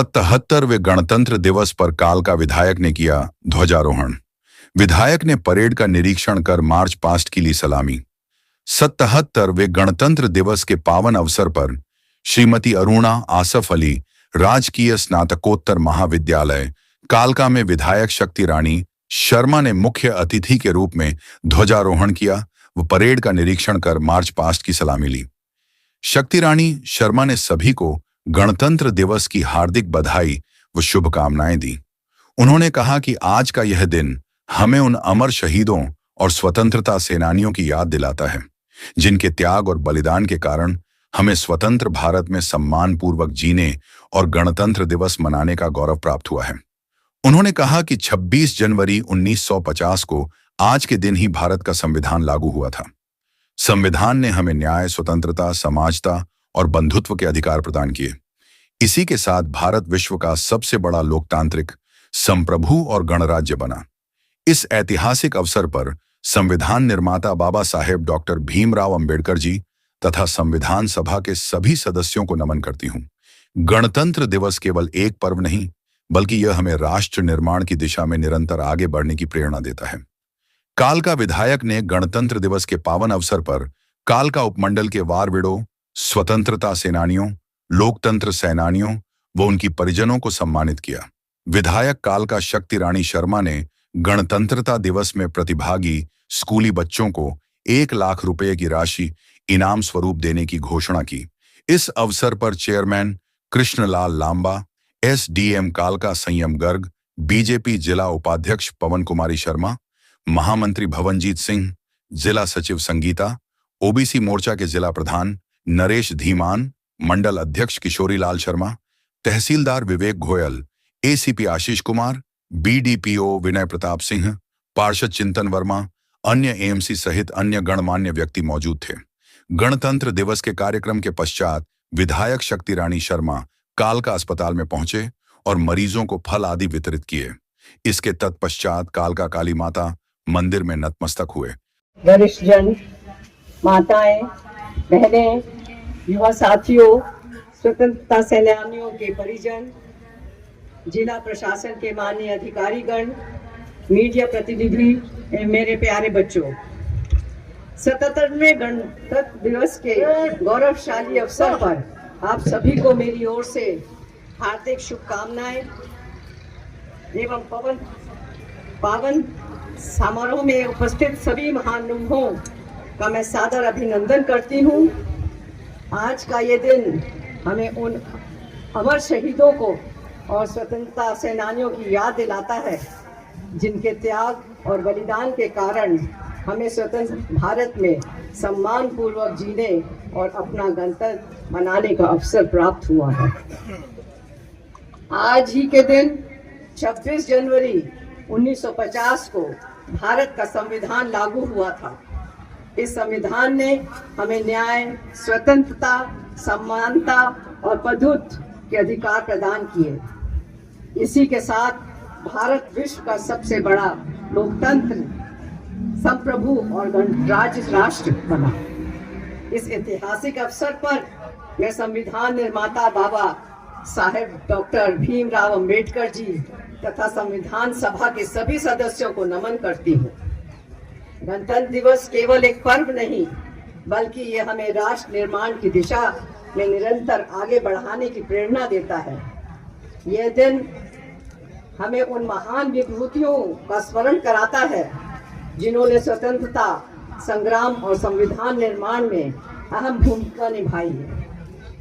77वें गणतंत्र दिवस पर कालका विधायक ने किया ध्वजारोहण। विधायक ने परेड का निरीक्षण कर मार्च पास्ट की ली सलामी। 77वें गणतंत्र दिवस के पावन अवसर पर श्रीमती अरुणा आसफ अली राजकीय स्नातकोत्तर महाविद्यालय कालका में विधायक शक्ति रानी शर्मा ने मुख्य अतिथि के रूप में ध्वजारोहण किया व परेड का निरीक्षण कर मार्च पास्ट की सलामी ली। शक्ति रानी शर्मा ने सभी को गणतंत्र दिवस की हार्दिक बधाई व शुभकामनाएं दी। उन्होंने कहा कि आज का यह दिन हमें उन अमर शहीदों और स्वतंत्रता सेनानियों की याद दिलाता है, जिनके त्याग और बलिदान के कारण हमें स्वतंत्र भारत में सम्मानपूर्वक जीने और गणतंत्र दिवस मनाने का गौरव प्राप्त हुआ है। उन्होंने कहा कि 26 जनवरी 1950 को आज के दिन ही भारत का संविधान लागू हुआ था। संविधान ने हमें न्याय, स्वतंत्रता, समानता और बंधुत्व के अधिकार प्रदान किए। इसी के साथ भारत विश्व का सबसे बड़ा लोकतांत्रिक, संप्रभु और गणराज्य बना। इस ऐतिहासिक अवसर पर संविधान निर्माता बाबा साहेब डॉक्टर भीमराव अंबेडकर जी तथा संविधान सभा के सभी सदस्यों को नमन करती हूँ। गणतंत्र दिवस केवल एक पर्व नहीं, बल्कि यह हमें राष्ट्र निर्माण की दिशा में निरंतर आगे बढ़ने की प्रेरणा देता है। कालका विधायक ने गणतंत्र दिवस के पावन अवसर पर कालका उपमंडल के वारविडो, स्वतंत्रता सेनानियों, लोकतंत्र सेनानियों व उनकी परिजनों को सम्मानित किया। विधायक कालका शक्ति रानी शर्मा ने गणतंत्रता दिवस में प्रतिभागी स्कूली बच्चों को 1 लाख रुपए की राशि इनाम स्वरूप देने की घोषणा की। इस अवसर पर चेयरमैन कृष्णलाल लांबा, एसडीएम कालका संयम गर्ग, बीजेपी जिला उपाध्यक्ष पवन कुमारी शर्मा, महामंत्री भवनजीत सिंह, जिला सचिव संगीता, ओबीसी मोर्चा के जिला प्रधान नरेश धीमान, मंडल अध्यक्ष किशोरी लाल शर्मा, तहसीलदार विवेक गोयल, एसीपी आशीष कुमार, बीडीपीओ विनय प्रताप सिंह, पार्षद चिंतन वर्मा, अन्य एएमसी सहित अन्य गणमान्य व्यक्ति मौजूद थे। गणतंत्र दिवस के कार्यक्रम के पश्चात विधायक शक्ति रानी शर्मा कालका अस्पताल में पहुंचे और मरीजों को फल आदि वितरित किए। इसके तत्पश्चात कालका काली माता मंदिर में नतमस्तक हुए। वरिष्ठ जन, माताएं, बहनें, युवा साथियों, स्वतंत्रता सेनानियों के परिजन, जिला प्रशासन के माननीय अधिकारीगण, मीडिया प्रतिनिधि, मेरे प्यारे बच्चों, 77वें गणतंत्र दिवस के गौरवशाली अवसर पर आप सभी को मेरी ओर से हार्दिक शुभकामनाएं एवं पावन समारोह में उपस्थित सभी महानुभावों का मैं सादर अभिनंदन करती हूँ। आज का ये दिन हमें उन अमर शहीदों को और स्वतंत्रता सेनानियों की याद दिलाता है, जिनके त्याग और बलिदान के कारण हमें स्वतंत्र भारत में सम्मानपूर्वक जीने और अपना गणतंत्र मनाने का अवसर प्राप्त हुआ है। आज ही के दिन 26 जनवरी 1950 को भारत का संविधान लागू हुआ था। इस संविधान ने हमें न्याय, स्वतंत्रता, समानता और बंधुत्व के अधिकार प्रदान किए। इसी के साथ भारत विश्व का सबसे बड़ा लोकतंत्र, संप्रभु और गणराज्य राष्ट्र बना। इस ऐतिहासिक अवसर पर मैं संविधान निर्माता बाबा साहेब डॉक्टर भीमराव अंबेडकर जी तथा संविधान सभा के सभी सदस्यों को नमन करती हूँ। गणतंत्र दिवस केवल एक पर्व नहीं, बल्कि यह हमें राष्ट्र निर्माण की दिशा में निरंतर आगे बढ़ाने की प्रेरणा देता है। यह दिन हमें उन महान विभूतियों का स्मरण कराता है, जिन्होंने स्वतंत्रता संग्राम और संविधान निर्माण में अहम भूमिका निभाई है।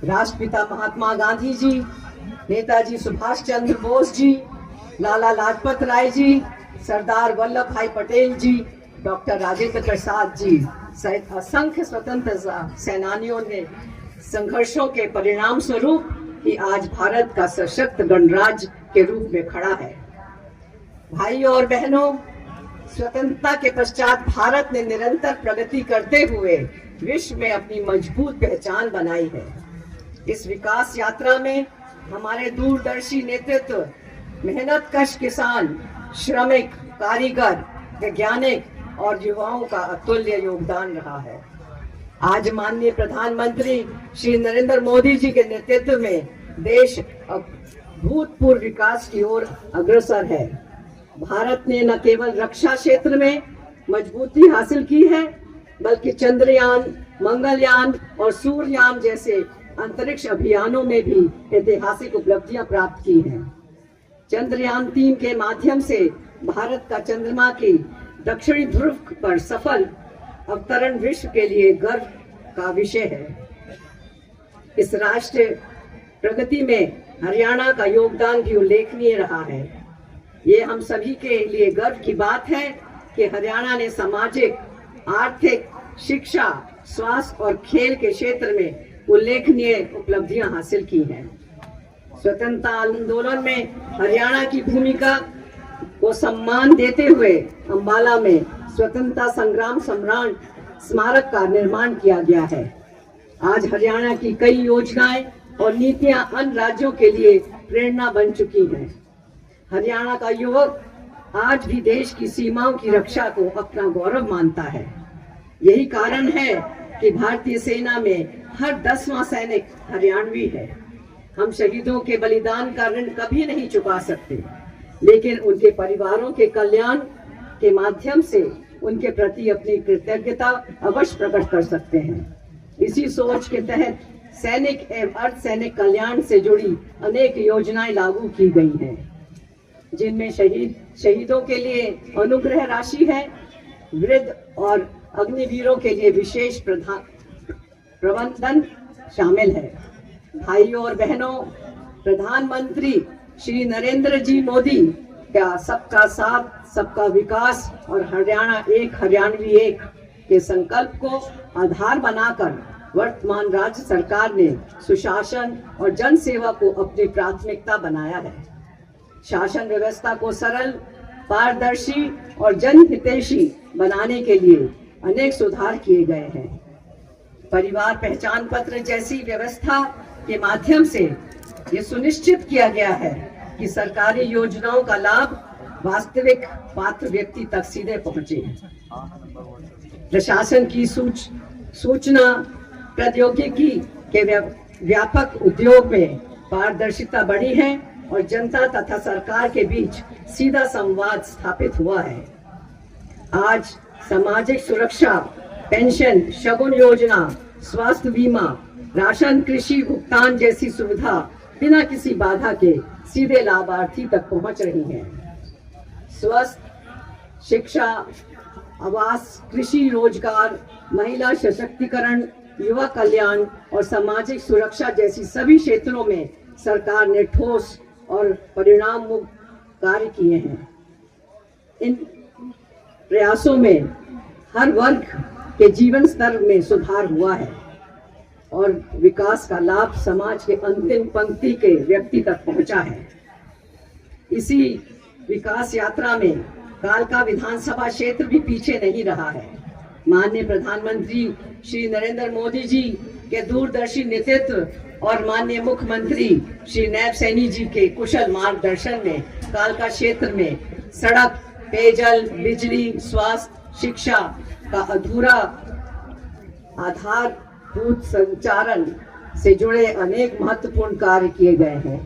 राष्ट्रपिता महात्मा गांधी जी, नेताजी सुभाष चंद्र बोस जी, लाला लाजपत राय जी, सरदार वल्लभ भाई पटेल जी, डॉक्टर राजेंद्र प्रसाद जी सहित असंख्य स्वतंत्रता सेनानियों ने संघर्षों के परिणाम स्वरूप ही आज भारत का सशक्त गणराज्य के रूप में खड़ा है। भाइयों और बहनों, स्वतंत्रता के पश्चात भारत ने निरंतर प्रगति करते हुए विश्व में अपनी मजबूत पहचान बनाई है। इस विकास यात्रा में हमारे दूरदर्शी नेतृत्व, मेहनतकश किसान, श्रमिक, कारीगर, वैज्ञानिक और युवाओं का अतुल्य योगदान रहा है। आज माननीय प्रधानमंत्री श्री नरेंद्र मोदी जी के नेतृत्व में देश अब भूतपूर्व विकास की ओर अग्रसर है। भारत ने न केवल रक्षा क्षेत्र में मजबूती हासिल की है, बल्कि चंद्रयान, मंगलयान और सूर्ययान जैसे अंतरिक्ष अभियानों में भी ऐतिहासिक उपलब्धियां प्राप्त की हैं। चंद्रयान 3 के माध्यम से भारत का चंद्रमा की दक्षिणी ध्रुव पर सफल अवतरण विश्व के लिए गर्व का विषय है। इस राष्ट्र प्रगति में हरियाणा का योगदान भी उल्लेखनीय रहा है। ये हम सभी के लिए गर्व की बात है कि हरियाणा ने सामाजिक, आर्थिक, शिक्षा, स्वास्थ्य और खेल के क्षेत्र में उल्लेखनीय उपलब्धियां हासिल की हैं। स्वतंत्रता आंदोलन में हरियाणा की भूमिका को सम्मान देते हुए अंबाला में स्वतंत्रता संग्राम सम्राट स्मारक का निर्माण किया गया है। आज हरियाणा की कई योजनाएं और नीतियां अन्य राज्यों के लिए प्रेरणा बन चुकी हैं। हरियाणा का युवक आज भी देश की सीमाओं की रक्षा को अपना गौरव मानता है। यही कारण है कि भारतीय सेना में हर 10वां सैनिक हरियाणवी है। हम शहीदों के बलिदान का ऋण कभी नहीं चुका सकते, लेकिन उनके परिवारों के कल्याण के माध्यम से उनके प्रति अपनी कृतज्ञता अवश्य प्रकट कर सकते हैं। इसी सोच के तहत सैनिक एवं अर्धसैनिक कल्याण से जुड़ी अनेक योजनाएं लागू की गई हैं, जिनमें शहीदों के लिए अनुग्रह राशि है, वृद्ध और अग्निवीरों के लिए विशेष प्रबंधन शामिल है। भाइयों और बहनों, प्रधानमंत्री श्री नरेंद्र जी मोदी का सबका साथ, सबका विकास और हरियाणा एक, हरियाणवी एक के संकल्प को आधार बनाकर वर्तमान राज्य सरकार ने सुशासन और जन सेवा को अपनी प्राथमिकता बनाया है। शासन व्यवस्था को सरल, पारदर्शी और जनहितैषी बनाने के लिए अनेक सुधार किए गए हैं। परिवार पहचान पत्र जैसी व्यवस्था के माध्यम से ये सुनिश्चित किया गया है कि सरकारी योजनाओं का लाभ वास्तविक पात्र व्यक्ति तक सीधे पहुंचे। प्रशासन की सूचना प्रौद्योगिकी के व्यापक उद्योग में पारदर्शिता बढ़ी है और जनता तथा सरकार के बीच सीधा संवाद स्थापित हुआ है। आज सामाजिक सुरक्षा, पेंशन, शगुन योजना, स्वास्थ्य बीमा, राशन, कृषि भुगतान जैसी सुविधा बिना किसी बाधा के सीधे लाभार्थी तक पहुंच रही है। स्वास्थ्य, शिक्षा, आवास, कृषि, रोजगार, महिला सशक्तिकरण, युवा कल्याण और सामाजिक सुरक्षा जैसी सभी क्षेत्रों में सरकार ने ठोस और परिणाम कार्य किए हैं। इन प्रयासों में हर वर्ग के जीवन स्तर में सुधार हुआ है और विकास का लाभ समाज के अंतिम पंक्ति के व्यक्ति तक पहुंचा है। इसी विकास यात्रा में कालका विधानसभा क्षेत्र भी पीछे नहीं रहा है। माननीय प्रधानमंत्री श्री नरेंद्र मोदी जी के दूरदर्शी नेतृत्व और माननीय मुख्यमंत्री श्री नायब सैनी जी के कुशल मार्गदर्शन में कालका क्षेत्र में सड़क, पेयजल, बिजली, स्वास्थ्य, शिक्षा का अधूरा आधारभूत संचालन से जुड़े अनेक महत्वपूर्ण कार्य किए गए हैं।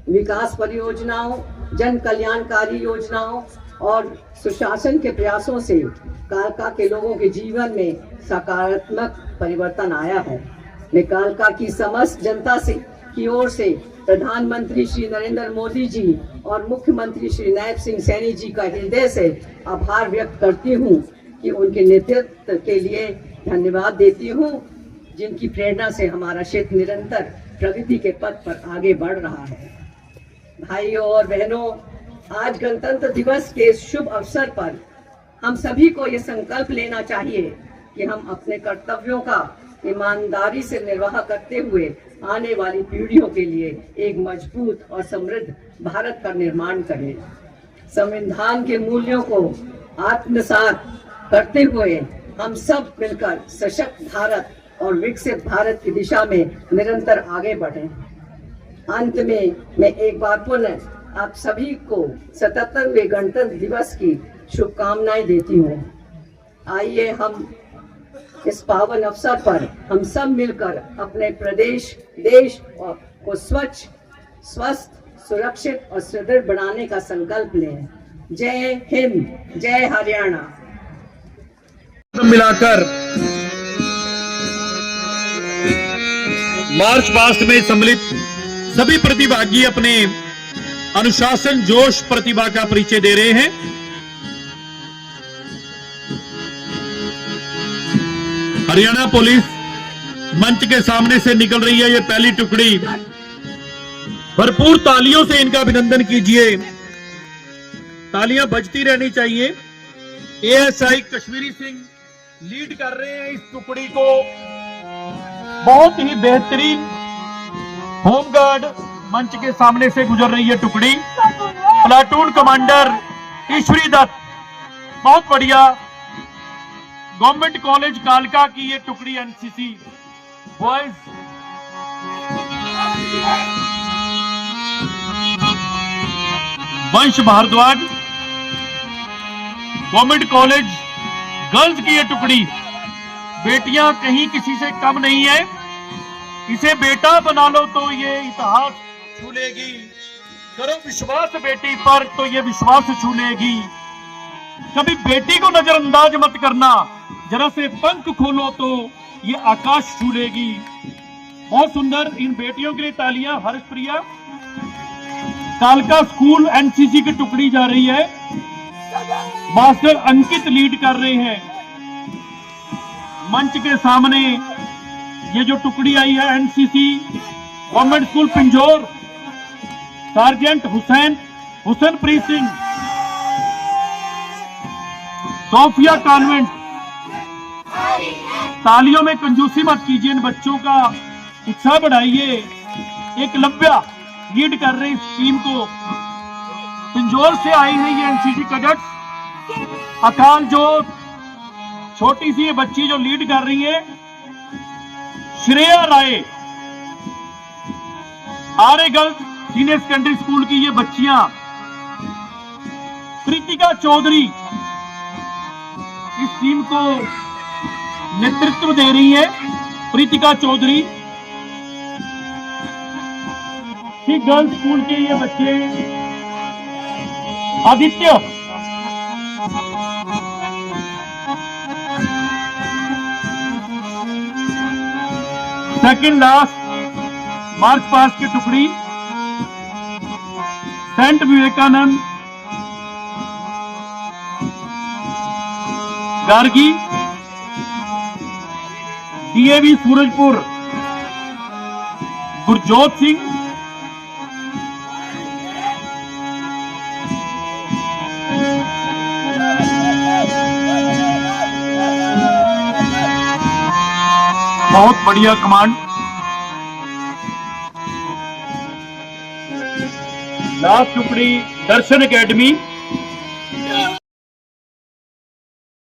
विकास परियोजनाओं, जन कल्याणकारी योजनाओं और सुशासन के प्रयासों से कालका के लोगों के जीवन में सकारात्मक परिवर्तन आया है। मैं कालका की समस्त जनता से की ओर से प्रधानमंत्री श्री नरेंद्र मोदी जी और मुख्यमंत्री श्री नायब सिंह सैनी जी का हृदय से आभार व्यक्त करती हूँ कि उनके नेतृत्व के लिए धन्यवाद देती हूँ, जिनकी प्रेरणा से हमारा क्षेत्र निरंतर प्रगति के पथ पर आगे बढ़ रहा है। भाइयों और बहनों, आज गणतंत्र दिवस के शुभ अवसर पर हम सभी को ये संकल्प लेना चाहिए कि हम अपने कर्तव्यों का ईमानदारी से निर्वाह करते हुए आने वाली पीढ़ियों के लिए एक मजबूत और समृद्ध भारत का निर्माण करें। संविधान के मूल्यों को आत्मसात करते हुए हम सब मिलकर सशक्त भारत और विकसित भारत की दिशा में निरंतर आगे बढ़ें। अंत में मैं एक बार पुनः आप सभी को 77वें गणतंत्र दिवस की शुभकामनाएं देती हूँ। आइए हम इस पावन अवसर पर हम सब मिलकर अपने प्रदेश, देश को स्वच्छ, स्वस्थ, सुरक्षित और सुदृढ़ बनाने का संकल्प लें। जय हिंद, जय हरियाणा। मिलाकर मार्च पास्ट में सम्मिलित सभी प्रतिभागी अपने अनुशासन, जोश, प्रतिभा का परिचय दे रहे हैं। हरियाणा पुलिस मंच के सामने से निकल रही है, ये पहली टुकड़ी। भरपूर तालियों से इनका अभिनंदन कीजिए, तालियां बजती रहनी चाहिए। एएसआई कश्मीरी सिंह लीड कर रहे हैं इस टुकड़ी को। बहुत ही बेहतरीन होमगार्ड मंच के सामने से गुजर रही है टुकड़ी। प्लाटून कमांडर ईश्वरी दत्त, बहुत बढ़िया। गवर्नमेंट कॉलेज कालका की ये टुकड़ी एनसीसी बॉयज। वंश भारद्वाज, गवर्नमेंट कॉलेज गर्ल्स की ये टुकड़ी। बेटियां कहीं किसी से कम नहीं है, इसे बेटा बना लो तो ये इतिहास छू लेगी। करो विश्वास बेटी पर तो ये विश्वास छू लेगी। कभी बेटी को नजरअंदाज मत करना, जरा से पंख खोलो तो ये आकाश छू लेगी। बहुत सुंदर, इन बेटियों के लिए तालियां। हर्षप्रिया, कालका स्कूल एनसीसी की टुकड़ी जा रही है। मास्टर अंकित लीड कर रहे हैं। मंच के सामने ये जो टुकड़ी आई है NCC Government School Pinjore, sergeant Husainpreet Singh, Sophia Convent. तालियों में कंजूसी मत कीजिए, इन बच्चों का उत्साह बढ़ाइए। एकलव्या लीड कर रहे इस टीम को। पिंजौर से आई है ये एनसीसी कैडेट्स। अकाल जोत, छोटी सी ये बच्ची जो लीड कर रही है। श्रेया राय, आर्य गर्ल्स सीनियर सेकेंडरी स्कूल की ये बच्चियां। प्रीतिका चौधरी इस टीम को नेतृत्व दे रही है। प्रीतिका चौधरी, गर्ल्स स्कूल के ये बच्चे। Aditya, second last march past की टुकड़ी। सेंट विवेकानंद गार्गी, डीएवी सूरजपुर गुरजोत सिंह, बहुत बढ़िया कमांड। लास्ट टुकड़ी दर्शन एकेडमी